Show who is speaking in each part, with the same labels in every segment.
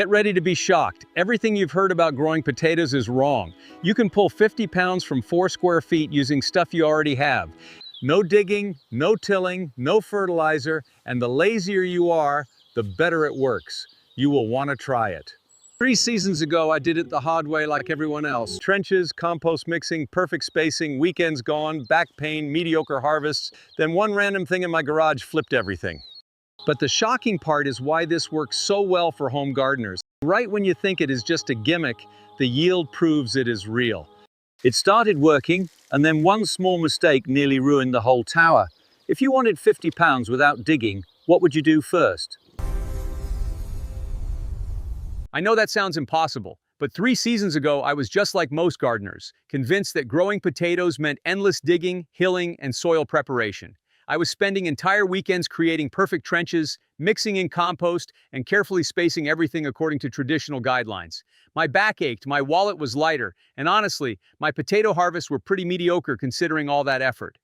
Speaker 1: Get ready to be shocked. Everything you've heard about growing potatoes is wrong. You can pull 50 pounds from 4 square feet using stuff you already have. No digging, no tilling, no fertilizer, and the lazier you are, the better it works. You will want to try it. 3 seasons ago, I did it the hard way like everyone else. Trenches, compost mixing, perfect spacing, weekends gone, back pain, mediocre harvests. Then one random thing in my garage flipped everything. But the shocking part is why this works so well for home gardeners. Right when you think it is just a gimmick, the yield proves it is real. It started working, and then one small mistake nearly ruined the whole tower. If you wanted 50 pounds without digging, what would you do first? I know that sounds impossible, but 3 seasons ago I was just like most gardeners, convinced that growing potatoes meant endless digging, hilling, and soil preparation. I was spending entire weekends creating perfect trenches, mixing in compost, and carefully spacing everything according to traditional guidelines. My back ached, my wallet was lighter, and honestly, my potato harvests were pretty mediocre considering all that effort.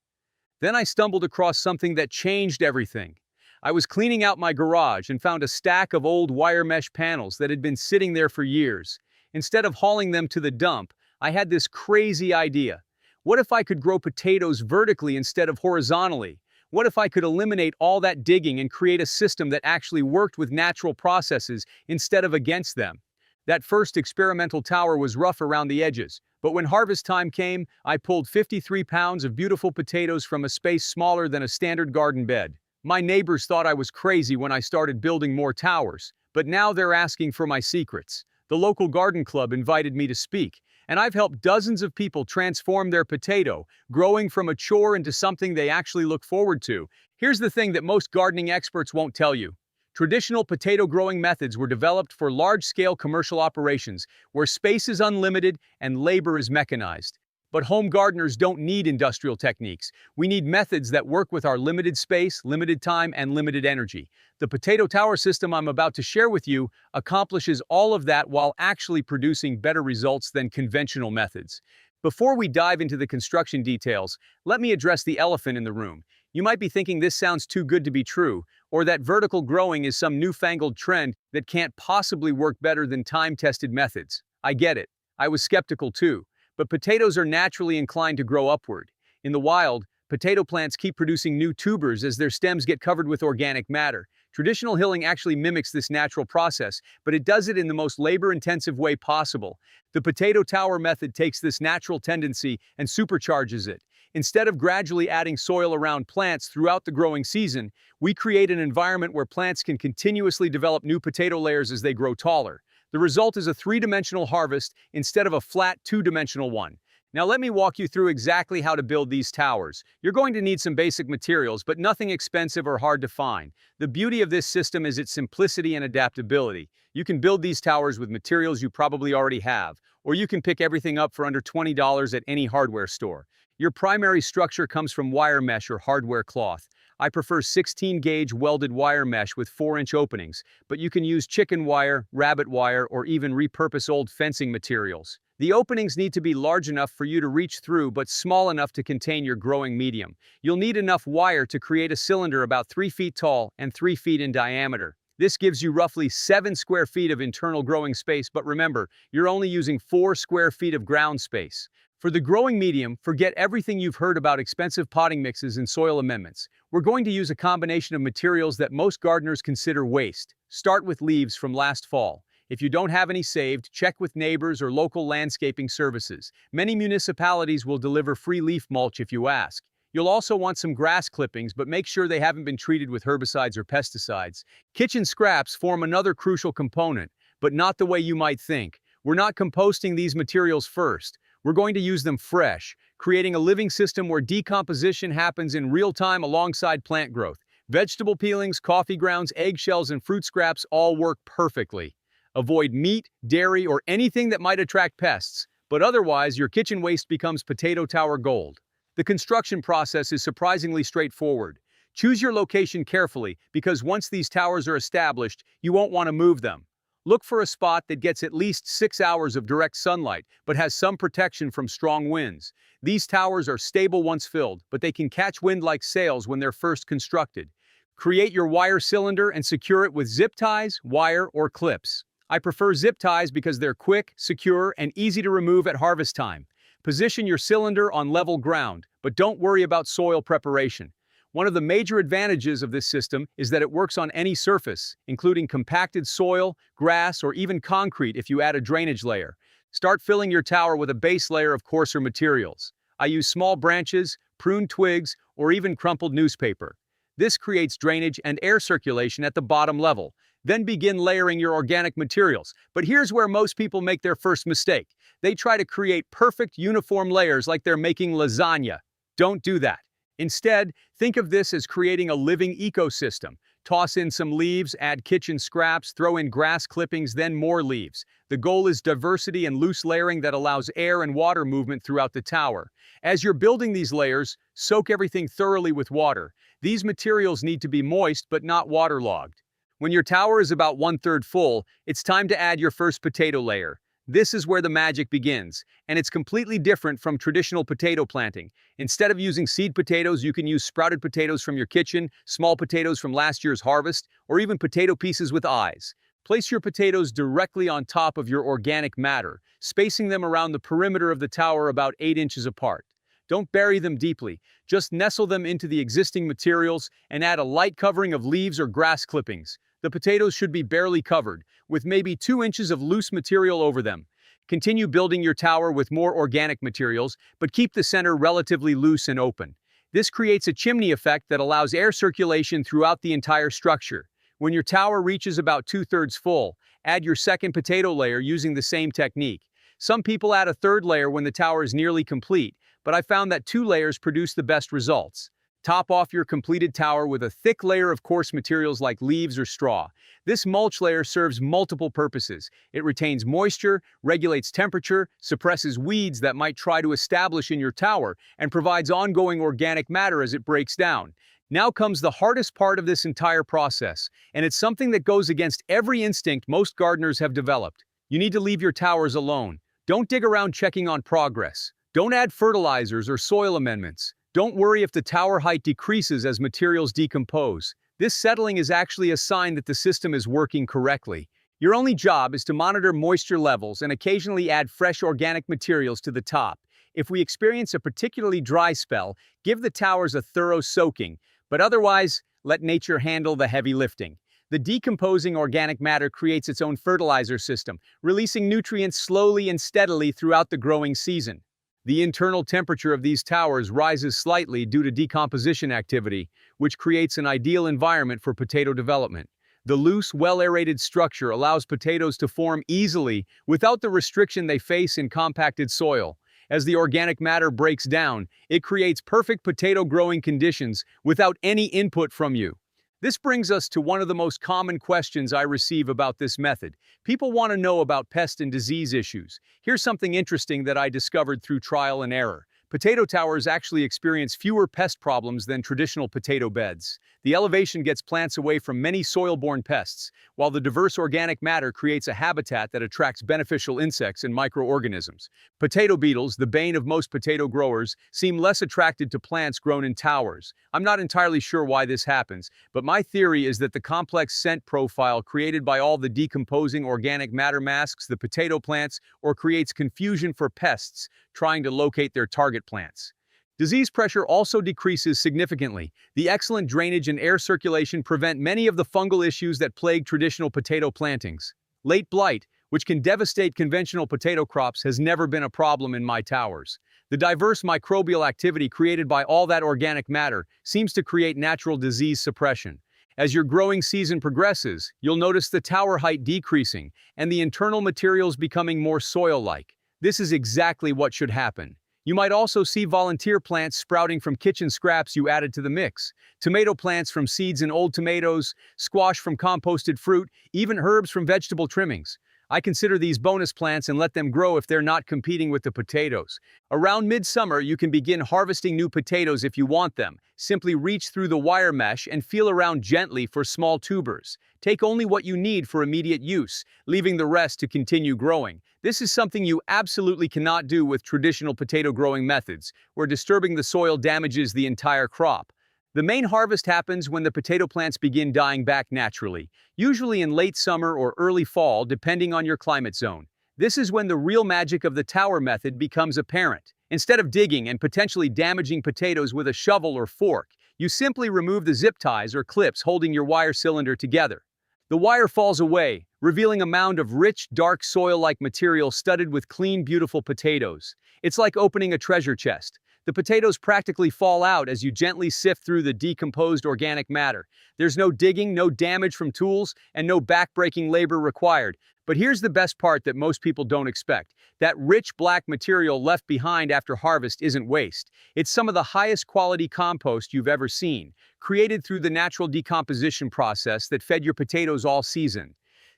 Speaker 1: Then I stumbled across something that changed everything. I was cleaning out my garage and found a stack of old wire mesh panels that had been sitting there for years. Instead of hauling them to the dump, I had this crazy idea. What if I could grow potatoes vertically instead of horizontally? What if I could eliminate all that digging and create a system that actually worked with natural processes instead of against them? That first experimental tower was rough around the edges, but when harvest time came, I pulled 53 pounds of beautiful potatoes from a space smaller than a standard garden bed. My neighbors thought I was crazy when I started building more towers, but now they're asking for my secrets. The local garden club invited me to speak, and I've helped dozens of people transform their potato, growing from a chore into something they actually look forward to. Here's the thing that most gardening experts won't tell you. Traditional potato growing methods were developed for large-scale commercial operations, where space is unlimited and labor is mechanized. But home gardeners don't need industrial techniques. We need methods that work with our limited space, limited time, and limited energy. The potato tower system I'm about to share with you accomplishes all of that while actually producing better results than conventional methods. Before we dive into the construction details, let me address the elephant in the room. You might be thinking this sounds too good to be true, or that vertical growing is some newfangled trend that can't possibly work better than time-tested methods. I get it. I was skeptical too. But potatoes are naturally inclined to grow upward. In the wild, potato plants keep producing new tubers as their stems get covered with organic matter. Traditional hilling actually mimics this natural process, but it does it in the most labor-intensive way possible. The potato tower method takes this natural tendency and supercharges it. Instead of gradually adding soil around plants throughout the growing season, we create an environment where plants can continuously develop new potato layers as they grow taller. The result is a 3-dimensional harvest instead of a flat 2-dimensional one. Now let me walk you through exactly how to build these towers. You're going to need some basic materials, but nothing expensive or hard to find. The beauty of this system is its simplicity and adaptability. You can build these towers with materials you probably already have, or you can pick everything up for under $20 at any hardware store. Your primary structure comes from wire mesh or hardware cloth. I prefer 16-gauge welded wire mesh with 4-inch openings, but you can use chicken wire, rabbit wire, or even repurpose old fencing materials. The openings need to be large enough for you to reach through but small enough to contain your growing medium. You'll need enough wire to create a cylinder about 3 feet tall and 3 feet in diameter. This gives you roughly 7 square feet of internal growing space, but remember, you're only using 4 square feet of ground space. For the growing medium, forget everything you've heard about expensive potting mixes and soil amendments. We're going to use a combination of materials that most gardeners consider waste. Start with leaves from last fall. If you don't have any saved, check with neighbors or local landscaping services. Many municipalities will deliver free leaf mulch if you ask. You'll also want some grass clippings, but make sure they haven't been treated with herbicides or pesticides. Kitchen scraps form another crucial component, but not the way you might think. We're not composting these materials first. We're going to use them fresh, creating a living system where decomposition happens in real time alongside plant growth. Vegetable peelings, coffee grounds, eggshells, and fruit scraps all work perfectly. Avoid meat, dairy, or anything that might attract pests, but otherwise your kitchen waste becomes potato tower gold. The construction process is surprisingly straightforward. Choose your location carefully because once these towers are established, you won't want to move them. Look for a spot that gets at least 6 hours of direct sunlight, but has some protection from strong winds. These towers are stable once filled, but they can catch wind like sails when they're first constructed. Create your wire cylinder and secure it with zip ties, wire, or clips. I prefer zip ties because they're quick, secure, and easy to remove at harvest time. Position your cylinder on level ground, but don't worry about soil preparation. One of the major advantages of this system is that it works on any surface, including compacted soil, grass, or even concrete if you add a drainage layer. Start filling your tower with a base layer of coarser materials. I use small branches, pruned twigs, or even crumpled newspaper. This creates drainage and air circulation at the bottom level. Then begin layering your organic materials. But here's where most people make their first mistake. They try to create perfect, uniform layers like they're making lasagna. Don't do that. Instead, think of this as creating a living ecosystem. Toss in some leaves, add kitchen scraps, throw in grass clippings, then more leaves. The goal is diversity and loose layering that allows air and water movement throughout the tower. As you're building these layers, soak everything thoroughly with water. These materials need to be moist but not waterlogged. When your tower is about 1/3 full, it's time to add your first potato layer. This is where the magic begins, and it's completely different from traditional potato planting. Instead of using seed potatoes, you can use sprouted potatoes from your kitchen, small potatoes from last year's harvest, or even potato pieces with eyes. Place your potatoes directly on top of your organic matter, spacing them around the perimeter of the tower about 8 inches apart. Don't bury them deeply, just nestle them into the existing materials and add a light covering of leaves or grass clippings. The potatoes should be barely covered, with maybe 2 inches of loose material over them. Continue building your tower with more organic materials, but keep the center relatively loose and open. This creates a chimney effect that allows air circulation throughout the entire structure. When your tower reaches about 2/3 full, add your second potato layer using the same technique. Some people add a third layer when the tower is nearly complete, but I found that 2 layers produce the best results. Top off your completed tower with a thick layer of coarse materials like leaves or straw. This mulch layer serves multiple purposes. It retains moisture, regulates temperature, suppresses weeds that might try to establish in your tower, and provides ongoing organic matter as it breaks down. Now comes the hardest part of this entire process, and it's something that goes against every instinct most gardeners have developed. You need to leave your towers alone. Don't dig around checking on progress. Don't add fertilizers or soil amendments. Don't worry if the tower height decreases as materials decompose. This settling is actually a sign that the system is working correctly. Your only job is to monitor moisture levels and occasionally add fresh organic materials to the top. If we experience a particularly dry spell, give the towers a thorough soaking, but otherwise, let nature handle the heavy lifting. The decomposing organic matter creates its own fertilizer system, releasing nutrients slowly and steadily throughout the growing season. The internal temperature of these towers rises slightly due to decomposition activity, which creates an ideal environment for potato development. The loose, well-aerated structure allows potatoes to form easily without the restriction they face in compacted soil. As the organic matter breaks down, it creates perfect potato growing conditions without any input from you. This brings us to one of the most common questions I receive about this method. People want to know about pest and disease issues. Here's something interesting that I discovered through trial and error. Potato towers actually experience fewer pest problems than traditional potato beds. The elevation gets plants away from many soil-borne pests, while the diverse organic matter creates a habitat that attracts beneficial insects and microorganisms. Potato beetles, the bane of most potato growers, seem less attracted to plants grown in towers. I'm not entirely sure why this happens, but my theory is that the complex scent profile created by all the decomposing organic matter masks the potato plants or creates confusion for pests trying to locate their target plants. Disease pressure also decreases significantly. The excellent drainage and air circulation prevent many of the fungal issues that plague traditional potato plantings. Late blight, which can devastate conventional potato crops, has never been a problem in my towers. The diverse microbial activity created by all that organic matter seems to create natural disease suppression. As your growing season progresses, you'll notice the tower height decreasing and the internal materials becoming more soil-like. This is exactly what should happen. You might also see volunteer plants sprouting from kitchen scraps you added to the mix, tomato plants from seeds in old tomatoes, squash from composted fruit, even herbs from vegetable trimmings. I consider these bonus plants and let them grow if they're not competing with the potatoes. Around midsummer, you can begin harvesting new potatoes if you want them. Simply reach through the wire mesh and feel around gently for small tubers. Take only what you need for immediate use, leaving the rest to continue growing. This is something you absolutely cannot do with traditional potato growing methods, where disturbing the soil damages the entire crop. The main harvest happens when the potato plants begin dying back naturally, usually in late summer or early fall depending on your climate zone. This is when the real magic of the tower method becomes apparent. Instead of digging and potentially damaging potatoes with a shovel or fork, you simply remove the zip ties or clips holding your wire cylinder together. The wire falls away, revealing a mound of rich, dark soil-like material studded with clean, beautiful potatoes. It's like opening a treasure chest. The potatoes practically fall out as you gently sift through the decomposed organic matter. There's no digging, no damage from tools, and no back-breaking labor required. But here's the best part that most people don't expect. That rich black material left behind after harvest isn't waste. It's some of the highest quality compost you've ever seen, created through the natural decomposition process that fed your potatoes all season.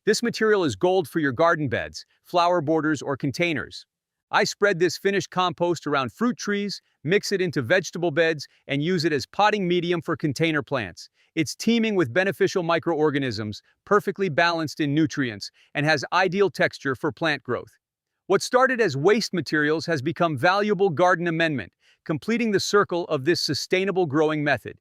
Speaker 1: This material is gold for your garden beds, flower borders, or containers. I spread this finished compost around fruit trees, mix it into vegetable beds, and use it as potting medium for container plants. It's teeming with beneficial microorganisms, perfectly balanced in nutrients, and has ideal texture for plant growth. What started as waste materials has become valuable garden amendment, completing the circle of this sustainable growing method.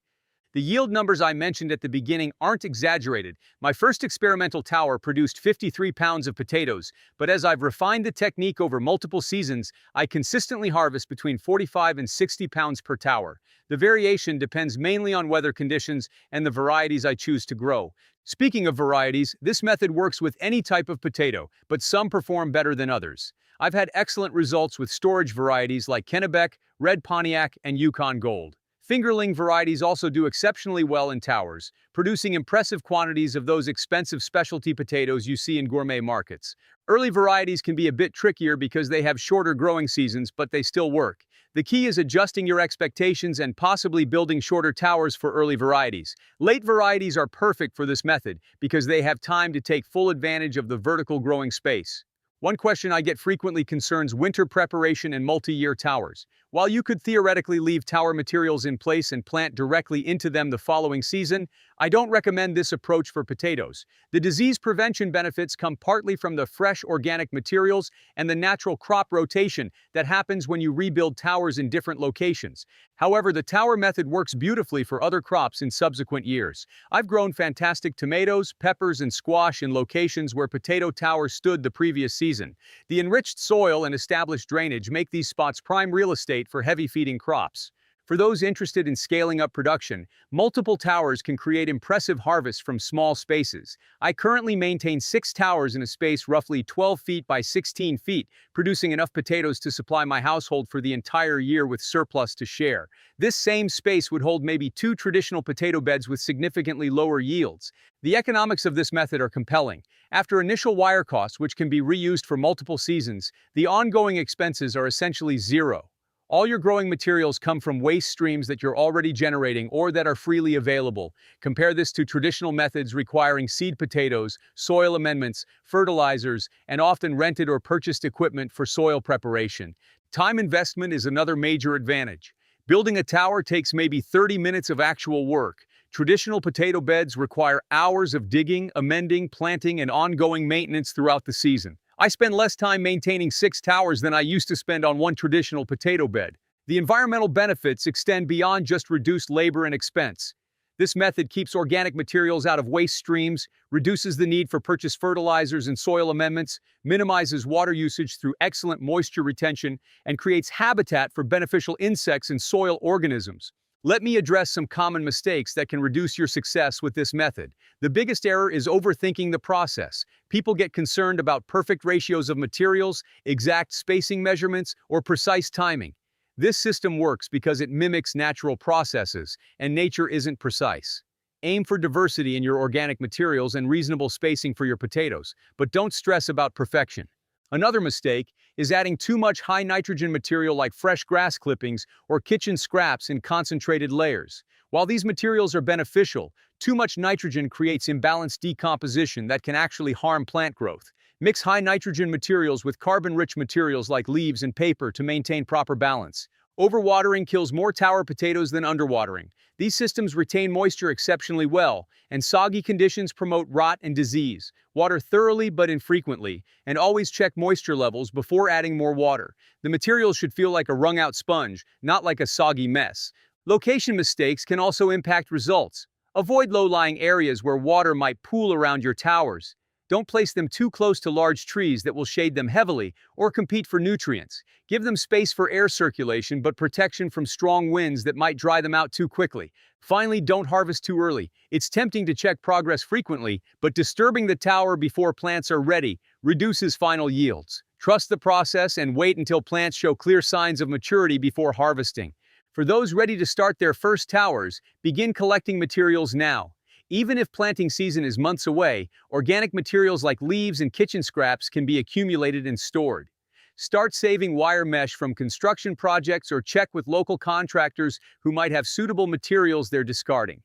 Speaker 1: The yield numbers I mentioned at the beginning aren't exaggerated. My first experimental tower produced 53 pounds of potatoes, but as I've refined the technique over multiple seasons, I consistently harvest between 45 and 60 pounds per tower. The variation depends mainly on weather conditions and the varieties I choose to grow. Speaking of varieties, this method works with any type of potato, but some perform better than others. I've had excellent results with storage varieties like Kennebec, Red Pontiac, and Yukon Gold. Fingerling varieties also do exceptionally well in towers, producing impressive quantities of those expensive specialty potatoes you see in gourmet markets. Early varieties can be a bit trickier because they have shorter growing seasons, but they still work. The key is adjusting your expectations and possibly building shorter towers for early varieties. Late varieties are perfect for this method because they have time to take full advantage of the vertical growing space. One question I get frequently concerns winter preparation and multi-year towers. While you could theoretically leave tower materials in place and plant directly into them the following season, I don't recommend this approach for potatoes. The disease prevention benefits come partly from the fresh organic materials and the natural crop rotation that happens when you rebuild towers in different locations. However, the tower method works beautifully for other crops in subsequent years. I've grown fantastic tomatoes, peppers, and squash in locations where potato towers stood the previous season. The enriched soil and established drainage make these spots prime real estate for heavy-feeding crops. For those interested in scaling up production, multiple towers can create impressive harvests from small spaces. I currently maintain 6 towers in a space roughly 12 feet by 16 feet, producing enough potatoes to supply my household for the entire year with surplus to share. This same space would hold maybe 2 traditional potato beds with significantly lower yields. The economics of this method are compelling. After initial wire costs, which can be reused for multiple seasons, the ongoing expenses are essentially zero. All your growing materials come from waste streams that you're already generating or that are freely available. Compare this to traditional methods requiring seed potatoes, soil amendments, fertilizers, and often rented or purchased equipment for soil preparation. Time investment is another major advantage. Building a tower takes maybe 30 minutes of actual work. Traditional potato beds require hours of digging, amending, planting, and ongoing maintenance throughout the season. I spend less time maintaining 6 towers than I used to spend on one traditional potato bed. The environmental benefits extend beyond just reduced labor and expense. This method keeps organic materials out of waste streams, reduces the need for purchased fertilizers and soil amendments, minimizes water usage through excellent moisture retention, and creates habitat for beneficial insects and soil organisms. Let me address some common mistakes that can reduce your success with this method. The biggest error is overthinking the process. People get concerned about perfect ratios of materials, exact spacing measurements, or precise timing. This system works because it mimics natural processes, and nature isn't precise. Aim for diversity in your organic materials and reasonable spacing for your potatoes, but don't stress about perfection. Another mistake is adding too much high nitrogen material like fresh grass clippings or kitchen scraps in concentrated layers. While these materials are beneficial, too much nitrogen creates imbalanced decomposition that can actually harm plant growth. Mix high nitrogen materials with carbon-rich materials like leaves and paper to maintain proper balance. Overwatering kills more tower potatoes than underwatering. These systems retain moisture exceptionally well, and soggy conditions promote rot and disease. Water thoroughly but infrequently, and always check moisture levels before adding more water. The materials should feel like a wrung-out sponge, not like a soggy mess. Location mistakes can also impact results. Avoid low-lying areas where water might pool around your towers. Don't place them too close to large trees that will shade them heavily or compete for nutrients. Give them space for air circulation but protection from strong winds that might dry them out too quickly. Finally, don't harvest too early. It's tempting to check progress frequently, but disturbing the tower before plants are ready reduces final yields. Trust the process and wait until plants show clear signs of maturity before harvesting. For those ready to start their first towers, begin collecting materials now. Even if planting season is months away, organic materials like leaves and kitchen scraps can be accumulated and stored. Start saving wire mesh from construction projects or check with local contractors who might have suitable materials they're discarding.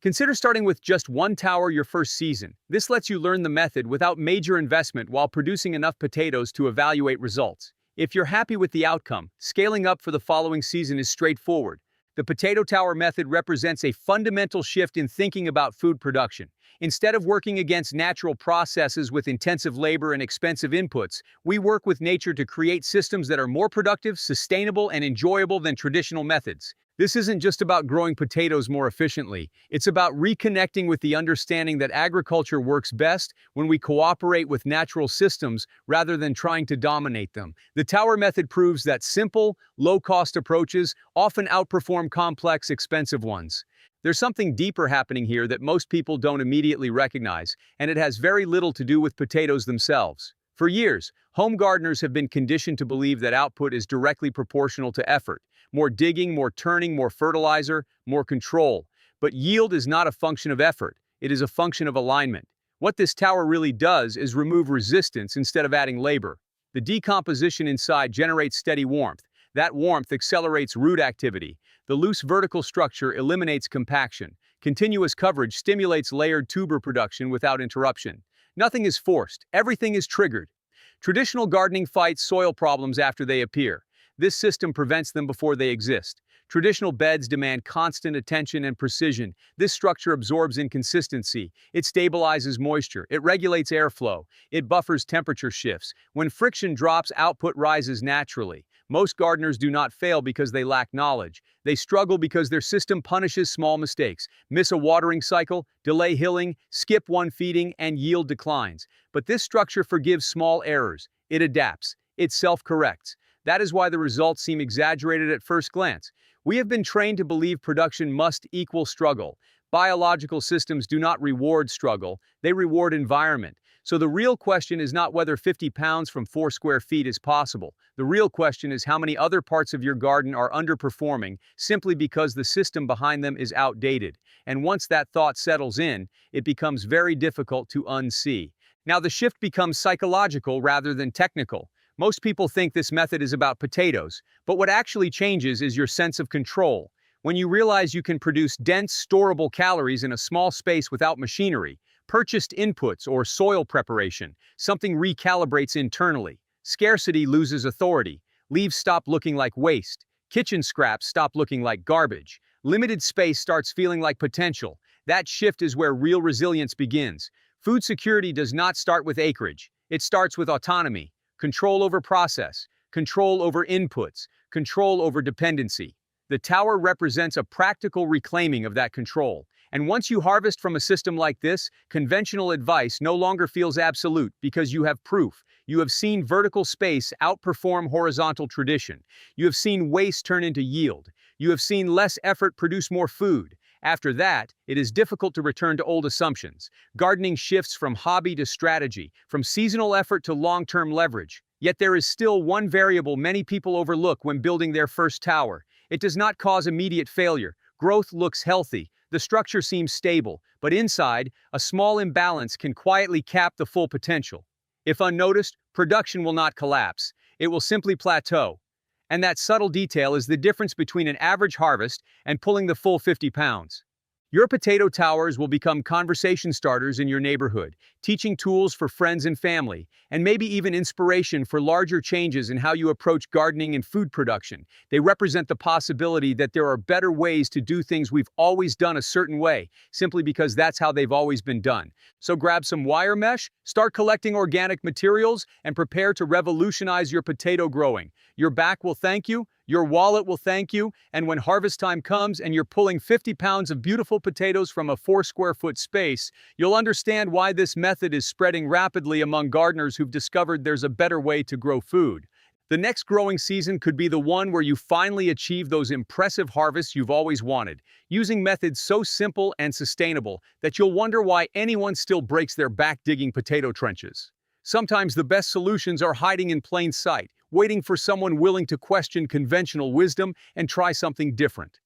Speaker 1: Consider starting with just one tower your first season. This lets you learn the method without major investment while producing enough potatoes to evaluate results. If you're happy with the outcome, scaling up for the following season is straightforward. The potato tower method represents a fundamental shift in thinking about food production. Instead of working against natural processes with intensive labor and expensive inputs, we work with nature to create systems that are more productive, sustainable, and enjoyable than traditional methods. This isn't just about growing potatoes more efficiently. It's about reconnecting with the understanding that agriculture works best when we cooperate with natural systems rather than trying to dominate them. The tower method proves that simple, low-cost approaches often outperform complex, expensive ones. There's something deeper happening here that most people don't immediately recognize, and it has very little to do with potatoes themselves. For years, home gardeners have been conditioned to believe that output is directly proportional to effort. More digging, more turning, more fertilizer, more control. But yield is not a function of effort, it is a function of alignment. What this tower really does is remove resistance instead of adding labor. The decomposition inside generates steady warmth. That warmth accelerates root activity. The loose vertical structure eliminates compaction. Continuous coverage stimulates layered tuber production without interruption. Nothing is forced, everything is triggered. Traditional gardening fights soil problems after they appear. This system prevents them before they exist. Traditional beds demand constant attention and precision. This structure absorbs inconsistency. It stabilizes moisture. It regulates airflow. It buffers temperature shifts. When friction drops, output rises naturally. Most gardeners do not fail because they lack knowledge. They struggle because their system punishes small mistakes. Miss a watering cycle, delay hilling, skip one feeding, and yield declines. But this structure forgives small errors. It adapts. It self-corrects. That is why the results seem exaggerated at first glance. We have been trained to believe production must equal struggle. Biological systems do not reward struggle, they reward environment. So the real question is not whether 50 pounds from 4 square feet is possible. The real question is how many other parts of your garden are underperforming simply because the system behind them is outdated. And once that thought settles in, it becomes very difficult to unsee. Now the shift becomes psychological rather than technical. Most people think this method is about potatoes, but what actually changes is your sense of control. When you realize you can produce dense, storable calories in a small space without machinery, purchased inputs, or soil preparation, something recalibrates internally. Scarcity loses authority. Leaves stop looking like waste. Kitchen scraps stop looking like garbage. Limited space starts feeling like potential. That shift is where real resilience begins. Food security does not start with acreage. It starts with autonomy. Control over process, control over inputs, control over dependency. The tower represents a practical reclaiming of that control. And once you harvest from a system like this, conventional advice no longer feels absolute because you have proof. You have seen vertical space outperform horizontal tradition. You have seen waste turn into yield. You have seen less effort produce more food. After that, it is difficult to return to old assumptions. Gardening shifts from hobby to strategy, from seasonal effort to long-term leverage. Yet there is still one variable many people overlook when building their first tower. It does not cause immediate failure. Growth looks healthy. The structure seems stable, but inside, a small imbalance can quietly cap the full potential. If unnoticed, production will not collapse. It will simply plateau. And that subtle detail is the difference between an average harvest and pulling the full 50 pounds. Your potato towers will become conversation starters in your neighborhood, teaching tools for friends and family, and maybe even inspiration for larger changes in how you approach gardening and food production. They represent the possibility that there are better ways to do things we've always done a certain way, simply because that's how they've always been done. So grab some wire mesh, start collecting organic materials, and prepare to revolutionize your potato growing. Your back will thank you, your wallet will thank you, and when harvest time comes and you're pulling 50 pounds of beautiful potatoes from a 4 square foot space, you'll understand why this method is spreading rapidly among gardeners who've discovered there's a better way to grow food. The next growing season could be the one where you finally achieve those impressive harvests you've always wanted, using methods so simple and sustainable that you'll wonder why anyone still breaks their back digging potato trenches. Sometimes the best solutions are hiding in plain sight, waiting for someone willing to question conventional wisdom and try something different.